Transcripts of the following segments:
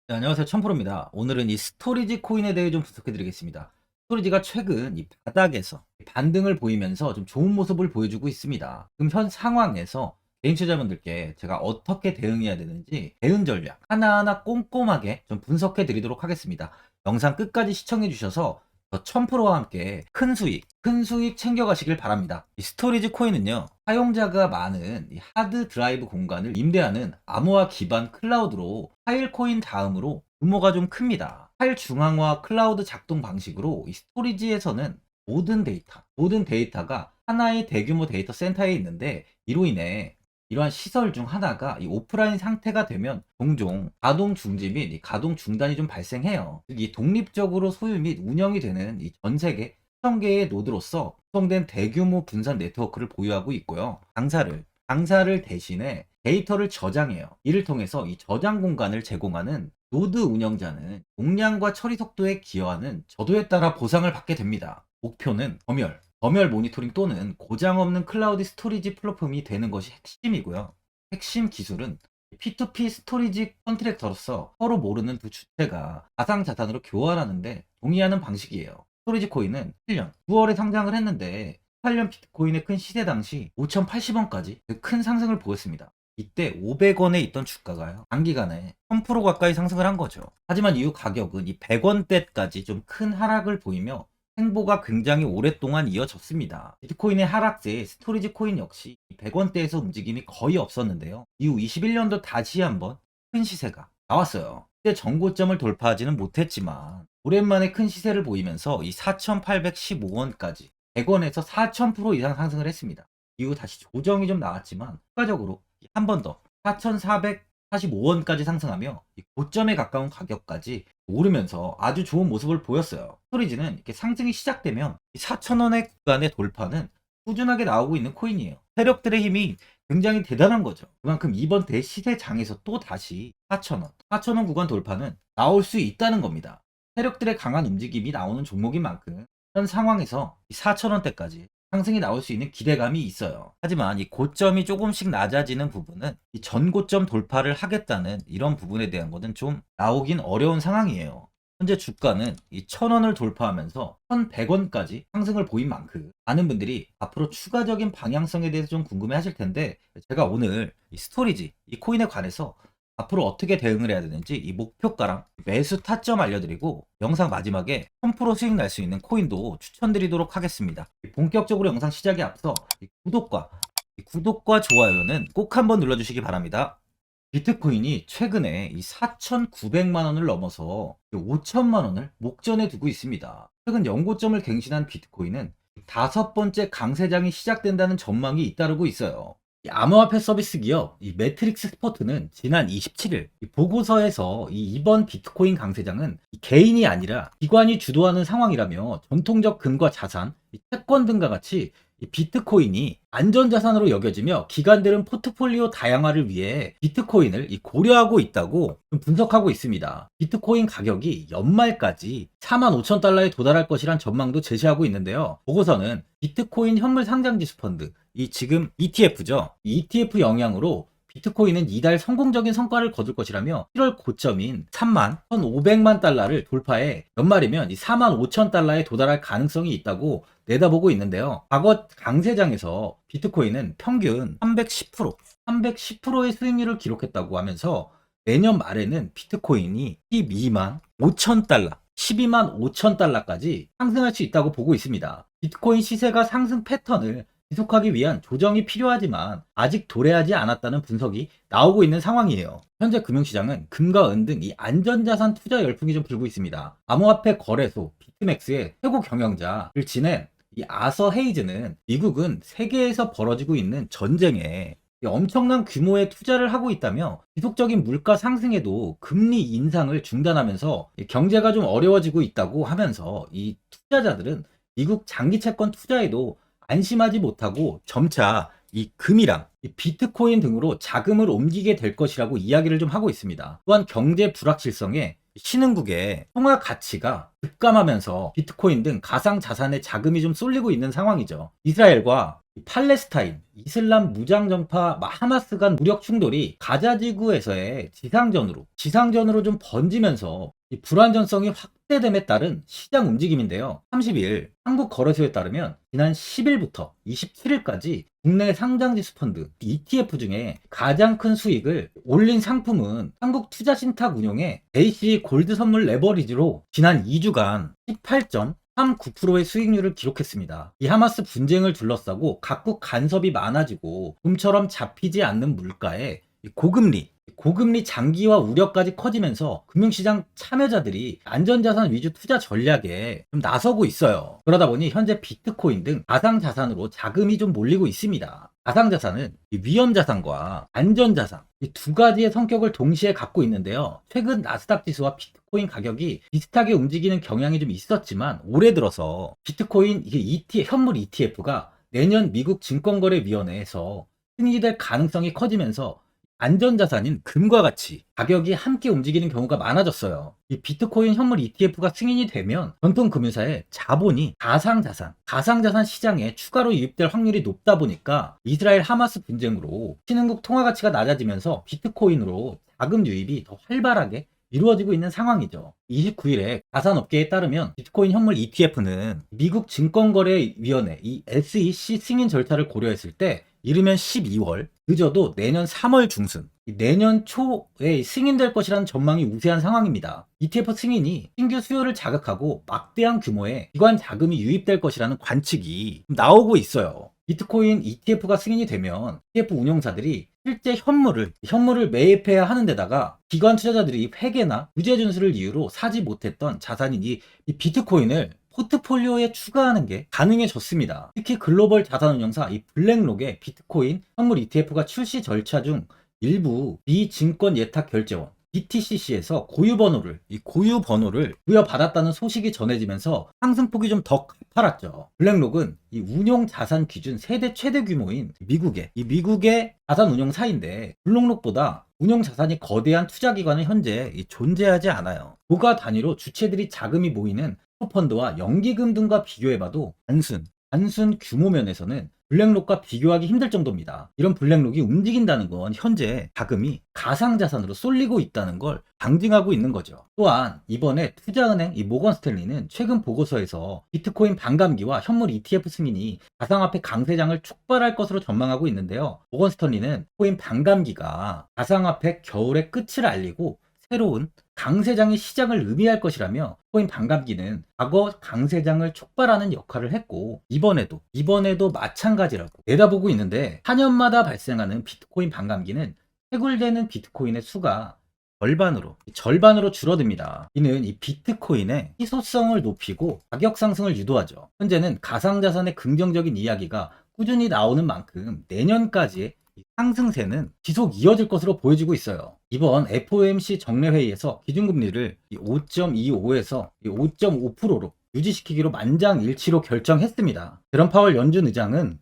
네, 안녕하세요. 천프로입니다. 오늘은 이 스토리지 코인에 대해 좀 분석해 드리겠습니다. 스토리지가 최근 이 바닥에서 반등을 보이면서 좀 좋은 모습을 보여주고 있습니다. 지금 현 상황에서 개인 투자자분들께 제가 어떻게 대응해야 되는지 대응 전략 하나하나 꼼꼼하게 좀 분석해 드리도록 하겠습니다. 영상 끝까지 시청해 주셔서 저 천프로와 함께 큰 수익 챙겨가시길 바랍니다. 이 스토리지 코인은요, 사용자가 많은 이 하드 드라이브 공간을 임대하는 암호화 기반 클라우드로 파일 코인 다음으로 규모가 좀 큽니다. 파일 중앙화 클라우드 작동 방식으로 이 스토리지에서는 모든 데이터가 하나의 대규모 데이터 센터에 있는데, 이로 인해 이러한 시설 중 하나가 이 오프라인 상태가 되면 종종 가동 중지 및 이 가동 중단이 좀 발생해요. 즉, 이 독립적으로 소유 및 운영이 되는 이 전 세계 1000개의 노드로서 구성된 대규모 분산 네트워크를 보유하고 있고요. 강사를 대신에 데이터를 저장해요. 이를 통해서 이 저장 공간을 제공하는 노드 운영자는 용량과 처리 속도에 기여하는 저도에 따라 보상을 받게 됩니다. 목표는 검열 모니터링 또는 고장 없는 클라우드 스토리지 플랫폼이 되는 것이 핵심이고요. 핵심 기술은 P2P 스토리지 컨트랙터로서 서로 모르는 두 주체가 가상 자산으로 교환하는데 동의하는 방식이에요. 스토리지 코인은 7년 9월에 상장을 했는데 8년 비트코인의 큰 시세 당시 5,080원까지 큰 상승을 보였습니다. 이때 500원에 있던 주가가요, 단기간에 1000% 가까이 상승을 한 거죠. 하지만 이후 가격은 이 100원대까지 좀 큰 하락을 보이며 행보가 굉장히 오랫동안 이어졌습니다. 비트코인의 하락세에 스토리지 코인 역시 100원대에서 움직임이 거의 없었는데요. 이후 21년도 다시 한번 큰 시세가 나왔어요. 그때 전고점을 돌파하지는 못했지만 오랜만에 큰 시세를 보이면서 이 4,815원까지 100원에서 4,000% 이상 상승을 했습니다. 이후 다시 조정이 좀 나왔지만 추가적으로 한 번 더 4,445원까지 상승하며 고점에 가까운 가격까지 오르면서 아주 좋은 모습을 보였어요. 스토리지는 이렇게 상승이 시작되면 4,000원의 구간의 돌파는 꾸준하게 나오고 있는 코인이에요. 세력들의 힘이 굉장히 대단한 거죠. 그만큼 이번 대시세장에서 또 다시 4,000원 구간 돌파는 나올 수 있다는 겁니다. 세력들의 강한 움직임이 나오는 종목인 만큼 현 상황에서 4,000원대까지 상승이 나올 수 있는 기대감이 있어요. 하지만 이 고점이 조금씩 낮아지는 부분은 이 전고점 돌파를 하겠다는 이런 부분에 대한 것은 좀 나오긴 어려운 상황이에요. 현재 주가는 이 1,000원을 돌파하면서 1,100원까지 상승을 보인 만큼 많은 분들이 앞으로 추가적인 방향성에 대해서 좀 궁금해 하실 텐데, 제가 오늘 이 스토리지, 이 코인에 관해서 앞으로 어떻게 대응을 해야 되는지 이 목표가랑 매수 타점 알려드리고 영상 마지막에 1000% 수익 날 수 있는 코인도 추천드리도록 하겠습니다. 본격적으로 영상 시작에 앞서 구독과 좋아요는 꼭 한번 눌러주시기 바랍니다. 비트코인이 최근에 이 4,900만 원을 넘어서 5천만 원을 목전에 두고 있습니다. 최근 연고점을 갱신한 비트코인은 다섯 번째 강세장이 시작된다는 전망이 잇따르고 있어요. 이 암호화폐 서비스 기업 이 매트릭스 스포트는 지난 27일 보고서에서 이번 비트코인 강세장은 개인이 아니라 기관이 주도하는 상황이라며 전통적 금과 자산, 채권 등과 같이 비트코인이 안전자산으로 여겨지며 기관들은 포트폴리오 다양화를 위해 비트코인을 고려하고 있다고 분석하고 있습니다. 비트코인 가격이 연말까지 45,000달러에 도달할 것이란 전망도 제시하고 있는데요. 보고서는 비트코인 현물 상장지수 펀드, 이 지금 ETF죠. 이 ETF 영향으로 비트코인은 이달 성공적인 성과를 거둘 것이라며 7월 고점인 31,500만 달러를 돌파해 연말이면 45,000달러에 도달할 가능성이 있다고 내다보고 있는데요. 과거 강세장에서 비트코인은 평균 310%의 수익률을 기록했다고 하면서 내년 말에는 비트코인이 12만 5천 달러, 12만 5천 달러까지 상승할 수 있다고 보고 있습니다. 비트코인 시세가 상승 패턴을 지속하기 위한 조정이 필요하지만 아직 도래하지 않았다는 분석이 나오고 있는 상황이에요. 현재 금융시장은 금과 은 등 이 안전자산 투자 열풍이 좀 불고 있습니다. 암호화폐 거래소 비트맥스의 최고 경영자를 지낸 이 아서 헤이즈는 미국은 세계에서 벌어지고 있는 전쟁에 엄청난 규모의 투자를 하고 있다며 지속적인 물가 상승에도 금리 인상을 중단하면서 경제가 좀 어려워지고 있다고 하면서 이 투자자들은 미국 장기 채권 투자에도 안심하지 못하고 점차 이 금이랑 이 비트코인 등으로 자금을 옮기게 될 것이라고 이야기를 좀 하고 있습니다. 또한 경제 불확실성에 신흥국의 통화 가치가 급감하면서 비트코인 등 가상 자산에 자금이 좀 쏠리고 있는 상황이죠. 이스라엘과 팔레스타인, 이슬람 무장정파 하마스 간 무력 충돌이 가자 지구에서의 지상전으로 좀 번지면서 이 불안전성이 확대됨에 따른 시장 움직임인데요. 30일 한국거래소에 따르면 지난 10일부터 27일까지 국내 상장지수 펀드 ETF 중에 가장 큰 수익을 올린 상품은 한국투자신탁 운용의 JC 골드 선물 레버리지로 지난 2주간 18.39%의 수익률을 기록했습니다. 이 하마스 분쟁을 둘러싸고 각국 간섭이 많아지고 좀처럼 잡히지 않는 물가에 고금리 장기화 우려까지 커지면서 금융시장 참여자들이 안전자산 위주 투자 전략에 좀 나서고 있어요. 그러다 보니 현재 비트코인 등 가상자산으로 자금이 좀 몰리고 있습니다. 가상자산은 위험자산과 안전자산 이 두 가지의 성격을 동시에 갖고 있는데요. 최근 나스닥 지수와 비트코인 가격이 비슷하게 움직이는 경향이 좀 있었지만 올해 들어서 비트코인 현물 ETF가 내년 미국 증권거래위원회에서 승인될 가능성이 커지면서 안전자산인 금과 같이 가격이 함께 움직이는 경우가 많아졌어요. 이 비트코인 현물 ETF가 승인이 되면 전통 금융사의 자본이 가상자산 시장에 추가로 유입될 확률이 높다 보니까 이스라엘 하마스 분쟁으로 신흥국 통화 가치가 낮아지면서 비트코인으로 자금 유입이 더 활발하게 이루어지고 있는 상황이죠. 29일에 가산업계에 따르면 비트코인 현물 ETF는 미국 증권거래위원회 이 SEC 승인 절차를 고려했을 때 이르면 12월, 늦어도 내년 3월 중순, 내년 초에 승인될 것이라는 전망이 우세한 상황입니다. ETF 승인이 신규 수요를 자극하고 막대한 규모의 기관 자금이 유입될 것이라는 관측이 나오고 있어요. 비트코인 ETF가 승인이 되면 ETF 운용사들이 실제 현물을 매입해야 하는 데다가 기관 투자자들이 회계나 유제 준수를 이유로 사지 못했던 자산인 이 비트코인을 포트폴리오에 추가하는 게 가능해졌습니다. 특히 글로벌 자산운용사 이 블랙록의 비트코인 현물 ETF가 출시 절차 중 일부 비증권 예탁 결제원 BTCC에서 고유번호를 부여받았다는 소식이 전해지면서 상승폭이 좀 더 가팔았죠. 블랙록은 이 운용 자산 기준 세대 최대 규모인 미국의 자산 운용사인데 블랙록보다 운용 자산이 거대한 투자기관은 현재 존재하지 않아요. 고가 단위로 주체들이 자금이 모이는 펀드와 연기금 등과 비교해봐도 단순 규모 면에서는 블랙록과 비교하기 힘들 정도입니다. 이런 블랙록이 움직인다는 건 현재 자금이 가상자산으로 쏠리고 있다는 걸 방증하고 있는 거죠. 또한 이번에 투자은행 모건 스탠리는 최근 보고서에서 비트코인 반감기와 현물 ETF 승인이 가상화폐 강세장을 촉발할 것으로 전망하고 있는데요. 모건 스탠리는 코인 반감기가 가상화폐 겨울의 끝을 알리고 새로운 강세장의 시작을 의미할 것이라며 코인 반감기는 과거 강세장을 촉발하는 역할을 했고 이번에도 마찬가지라고 내다보고 있는데 4년마다 발생하는 비트코인 반감기는 채굴되는 비트코인의 수가 절반으로 줄어듭니다. 이는 이 비트코인의 희소성을 높이고 가격 상승을 유도하죠. 현재는 가상자산의 긍정적인 이야기가 꾸준히 나오는 만큼 내년까지의 상승세는 지속 이어질 것으로 보여지고 있어요. 이번 FOMC 정례회의에서 기준금리를 5.25에서 5.5%로 유지시키기로 만장일치로 결정했습니다. 제롬 파월 연준 의장은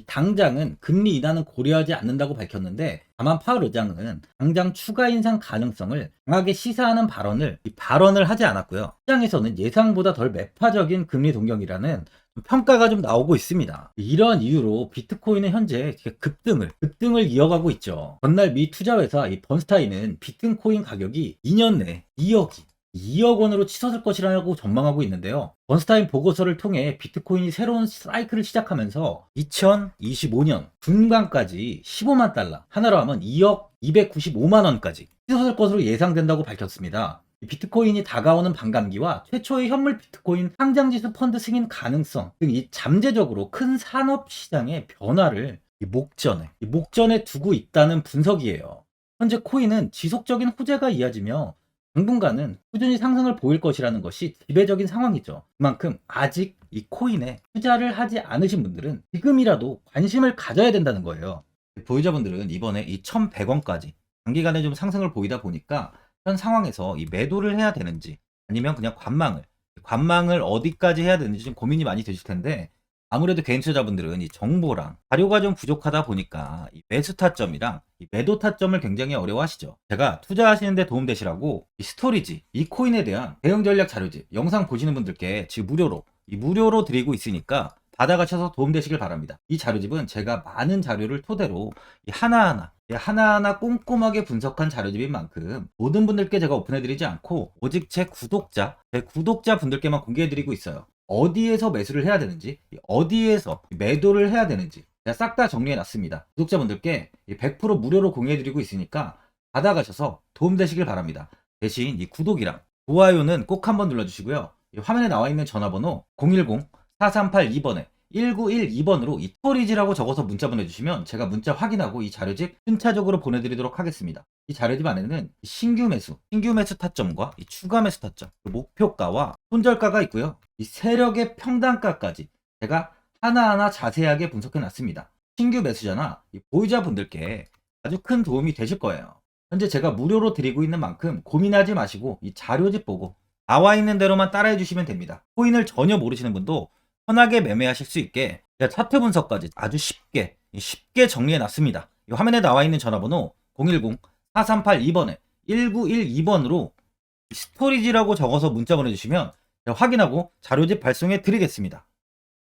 당장은 금리 인하는 고려하지 않는다고 밝혔는데 다만 파월 의장은 당장 추가 인상 가능성을 강하게 시사하는 발언을 하지 않았고요. 시장에서는 예상보다 덜 매파적인 금리 동경이라는 평가가 좀 나오고 있습니다. 이러한 이유로 비트코인은 현재 급등을 이어가고 있죠. 전날 미 투자회사 번스타인은 비트코인 가격이 2년 내 2억 원으로 치솟을 것이라고 전망하고 있는데요. 번스타인 보고서를 통해 비트코인이 새로운 사이클을 시작하면서 2025년 중반까지 15만 달러, 하나로 하면 2억 295만 원까지 치솟을 것으로 예상된다고 밝혔습니다. 비트코인이 다가오는 반감기와 최초의 현물 비트코인 상장지수 펀드 승인 가능성 등 이 잠재적으로 큰 산업 시장의 변화를 목전에 두고 있다는 분석이에요. 현재 코인은 지속적인 호재가 이어지며 당분간은 꾸준히 상승을 보일 것이라는 것이 지배적인 상황이죠. 그만큼 아직 이 코인에 투자를 하지 않으신 분들은 지금이라도 관심을 가져야 된다는 거예요. 보유자분들은 이번에 1,100원까지 단기간에 좀 상승을 보이다 보니까 현 상황에서 이 매도를 해야 되는지 아니면 그냥 관망을 어디까지 해야 되는지 좀 고민이 많이 되실 텐데 아무래도 개인 투자자분들은 이 정보랑 자료가 좀 부족하다 보니까 이 매수 타점이랑 이 매도 타점을 굉장히 어려워하시죠. 제가 투자하시는데 도움되시라고 이 스토리지, 이 코인에 대한 대응 전략 자료집 영상 보시는 분들께 지금 무료로 드리고 있으니까 받아가셔서 도움되시길 바랍니다. 이 자료집은 제가 많은 자료를 토대로 이 하나하나 꼼꼼하게 분석한 자료집인 만큼 모든 분들께 제가 오픈해드리지 않고 오직 제 구독자 분들께만 공개해드리고 있어요. 어디에서 매수를 해야 되는지, 어디에서 매도를 해야 되는지 제가 싹 다 정리해놨습니다. 구독자분들께 100% 무료로 공개해드리고 있으니까 받아가셔서 도움되시길 바랍니다. 대신 이 구독이랑 좋아요는 꼭 한번 눌러주시고요. 이 화면에 나와 있는 전화번호 010-4382번에 1912번으로 이 스토리지라고 적어서 문자 보내주시면 제가 문자 확인하고 이 자료집 순차적으로 보내드리도록 하겠습니다. 이 자료집 안에는 신규 매수 타점과 이 추가 매수 타점, 목표가와 손절가가 있고요. 이 세력의 평단가까지 제가 하나하나 자세하게 분석해 놨습니다. 신규 매수자나 이 보유자분들께 아주 큰 도움이 되실 거예요. 현재 제가 무료로 드리고 있는 만큼 고민하지 마시고 이 자료집 보고 나와 있는 대로만 따라해 주시면 됩니다. 코인을 전혀 모르시는 분도 편하게 매매하실 수 있게 차트 분석까지 아주 쉽게 정리해 놨습니다. 화면에 나와 있는 전화번호 010-4382번에 1912번으로 스토리지라고 적어서 문자 보내주시면 확인하고 자료집 발송해 드리겠습니다.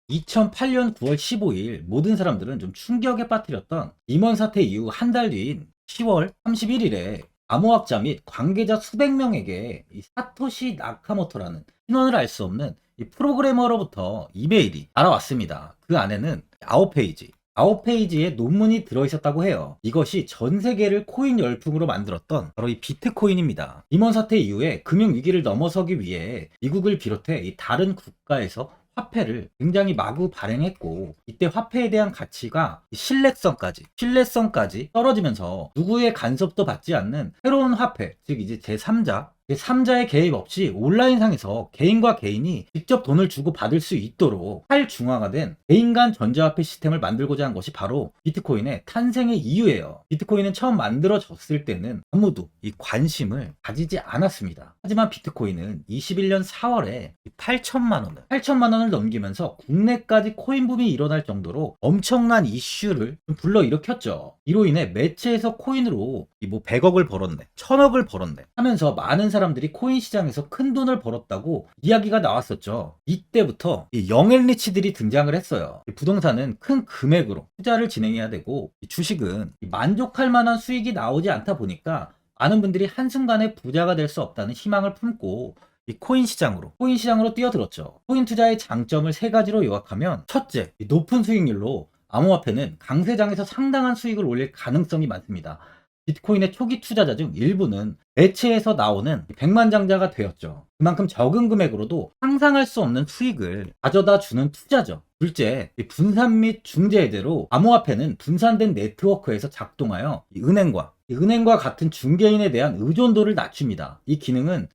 2008년 9월 15일 모든 사람들은 좀 충격에 빠뜨렸던 리먼 사태 이후 한 달 뒤인 10월 31일에 암호학자 및 관계자 수백 명에게 이 사토시 나카모토라는 신원을 알 수 없는 이 프로그래머로부터 이메일이 날아왔습니다. 그 안에는 9페이지의 논문이 들어있었다고 해요. 이것이 전 세계를 코인 열풍으로 만들었던 바로 이 비트코인입니다. 리먼 사태 이후에 금융위기를 넘어서기 위해 미국을 비롯해 이 다른 국가에서 화폐를 굉장히 마구 발행했고 이때 화폐에 대한 가치가 신뢰성까지 떨어지면서 누구의 간섭도 받지 않는 새로운 화폐, 즉 이제 제3자의 개입 없이 온라인상에서 개인과 개인이 직접 돈을 주고 받을 수 있도록 탈중앙화된 개인 간 전자화폐 시스템을 만들고자 한 것이 바로 비트코인의 탄생의 이유예요. 비트코인은 처음 만들어졌을 때는 아무도 이 관심을 가지지 않았습니다. 하지만 비트코인은 21년 4월에 8천만 원을 넘기면서 국내까지 코인 붐이 일어날 정도로 엄청난 이슈를 불러일으켰죠. 이로 인해 매체에서 코인으로 100억을 벌었네, 1000억을 벌었네 하면서 많은 사람들이 코인 시장에서 큰 돈을 벌었다고 이야기가 나왔었죠. 이때부터 이 영앤리치들이 등장을 했어요. 부동산은 큰 금액으로 투자를 진행해야 되고 주식은 만족할 만한 수익이 나오지 않다 보니까 많은 분들이 한순간에 부자가 될 수 없다는 희망을 품고 이 코인 시장으로 뛰어들었죠. 코인 투자의 장점을 세 가지로 요약하면 첫째, 높은 수익률로 암호화폐는 강세장에서 상당한 수익을 올릴 가능성이 많습니다. 비트코인의 초기 투자자 중 일부는 매체에서 나오는 백만장자가 되었죠. 그만큼 적은 금액으로도 상상할 수 없는 수익을 가져다 주는 투자죠. 둘째, 분산 및 중재대로 암호화폐는 분산된 네트워크에서 작동하여 은행과 같은 중개인에 대한 의존도를 낮춥니다. 이 기능은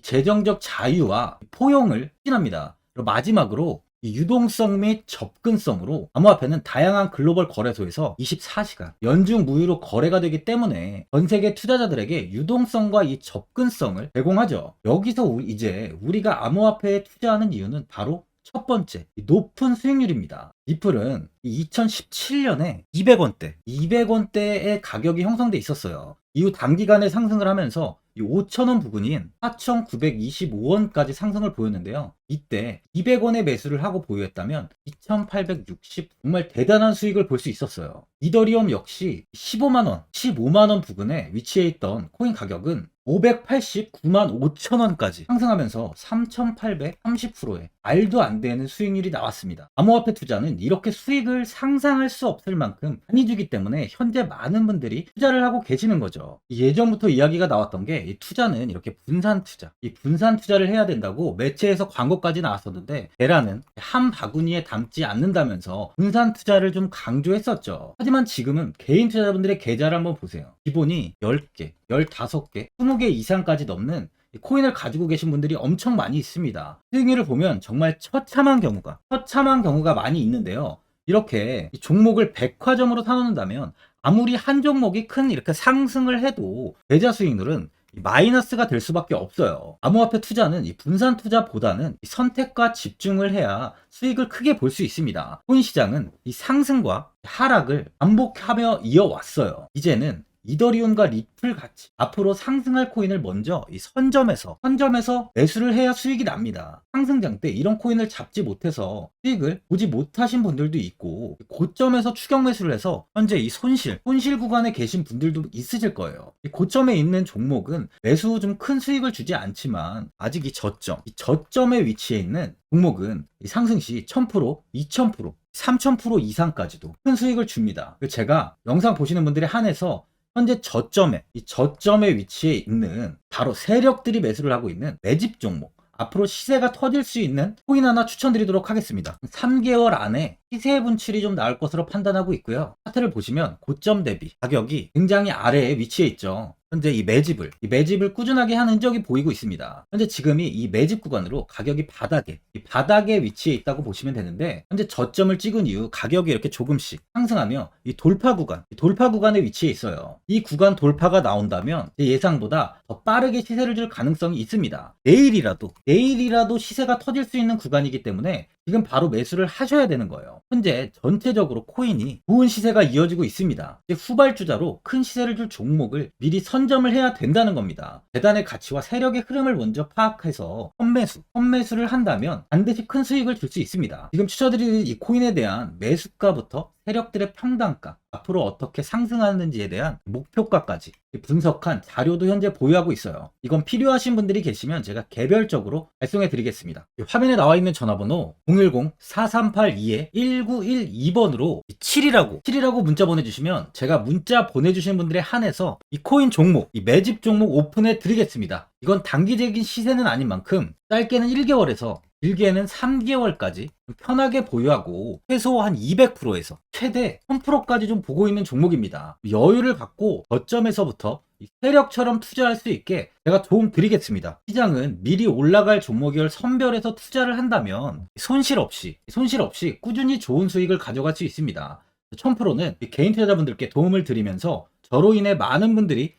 재정적 자유와 포용을 추진합니다. 마지막으로 유동성 및 접근성으로 암호화폐는 다양한 글로벌 거래소에서 24시간 연중 무휴로 거래가 되기 때문에 전 세계 투자자들에게 유동성과 이 접근성을 제공하죠. 여기서 이제 우리가 암호화폐에 투자하는 이유는 바로 첫 번째, 높은 수익률입니다. 리플은 2017년에 200원대의 가격이 형성돼 있었어요. 이후 단기간에 상승을 하면서 5,000원 부근인 4,925원까지 상승을 보였는데요. 이때 200원에 매수를 하고 보유했다면 2,860 정말 대단한 수익을 볼 수 있었어요. 이더리움 역시 15만원 부근에 위치해 있던 코인 가격은 589만 5천원까지 상승하면서 3,830%의 말도 안 되는 수익률이 나왔습니다. 암호화폐 투자는 이렇게 수익을 상상할 수 없을 만큼 많이 주기 때문에 현재 많은 분들이 투자를 하고 계시는 거죠. 예전부터 이야기가 나왔던 게 이 투자는 이렇게 분산 투자를 해야 된다고 매체에서 광고까지 나왔었는데 테라는 한 바구니에 담지 않는다면서 분산 투자를 좀 강조했었죠. 하지만 지금은 개인 투자자분들의 계좌를 한번 보세요. 기본이 10개, 15개, 20개 이상까지 넘는 코인을 가지고 계신 분들이 엄청 많이 있습니다. 수익률을 보면 정말 처참한 경우가 많이 있는데요. 이렇게 종목을 백화점으로 사놓는다면 아무리 한 종목이 큰 이렇게 상승을 해도 계좌 수익률은 이 마이너스가 될 수밖에 없어요. 암호화폐 투자는 이 분산 투자보다는 이 선택과 집중을 해야 수익을 크게 볼 수 있습니다. 코인 시장은 이 상승과 하락을 반복하며 이어왔어요. 이제는 이더리움과 리플 같이 앞으로 상승할 코인을 먼저 이 선점에서 매수를 해야 수익이 납니다. 상승장 때 이런 코인을 잡지 못해서 수익을 보지 못하신 분들도 있고, 고점에서 추격 매수를 해서 현재 이 손실 구간에 계신 분들도 있으실 거예요. 이 고점에 있는 종목은 매수 후 좀 큰 수익을 주지 않지만, 아직 이 저점에 위치해 있는 종목은 이 상승 시 1000%, 2000%, 3000% 이상까지도 큰 수익을 줍니다. 제가 영상 보시는 분들에 한해서 현재 저점에 위치해 있는 바로 세력들이 매수를 하고 있는 매집 종목, 앞으로 시세가 터질 수 있는 코인 하나 추천드리도록 하겠습니다. 3개월 안에 시세 분출이 좀 나올 것으로 판단하고 있고요. 차트를 보시면 고점 대비 가격이 굉장히 아래에 위치해 있죠. 현재 이 매집을 꾸준하게 한 흔적이 보이고 있습니다. 현재 지금이 이 매집 구간으로 가격이 바닥에 위치해 있다고 보시면 되는데, 현재 저점을 찍은 이후 가격이 이렇게 조금씩 상승하며 이 돌파 구간에 위치해 있어요. 이 구간 돌파가 나온다면 제 예상보다 더 빠르게 시세를 줄 가능성이 있습니다. 내일이라도 시세가 터질 수 있는 구간이기 때문에 지금 바로 매수를 하셔야 되는 거예요. 현재 전체적으로 코인이 좋은 시세가 이어지고 있습니다. 후발주자로 큰 시세를 줄 종목을 미리 선점을 해야 된다는 겁니다. 재단의 가치와 세력의 흐름을 먼저 파악해서 선매수를 한다면 반드시 큰 수익을 줄 수 있습니다. 지금 추천드리는 이 코인에 대한 매수가부터 세력들의 평단가, 앞으로 어떻게 상승하는지에 대한 목표가까지 분석한 자료도 현재 보유하고 있어요. 이건 필요하신 분들이 계시면 제가 개별적으로 발송해 드리겠습니다. 화면에 나와 있는 전화번호 010-4382-1912번으로 7이라고 문자 보내주시면 제가 문자 보내주신 분들에 한해서 이 코인 종목, 이 매집 종목 오픈해 드리겠습니다. 이건 단기적인 시세는 아닌 만큼 짧게는 1개월에서 길게는 3개월까지 편하게 보유하고 최소 한 200%에서 최대 1000%까지 좀 보고 있는 종목입니다. 여유를 갖고 저점에서부터 세력처럼 투자할 수 있게 제가 도움 드리겠습니다. 시장은 미리 올라갈 종목을 선별해서 투자를 한다면 손실 없이 꾸준히 좋은 수익을 가져갈 수 있습니다. 1000%는 개인 투자자분들께 도움을 드리면서 저로 인해 많은 분들이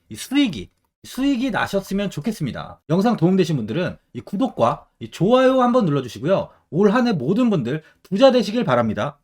수익이 나셨으면 좋겠습니다. 영상 도움되신 분들은 이 구독과 이 좋아요 한번 눌러주시고요. 올 한 해 모든 분들 부자 되시길 바랍니다.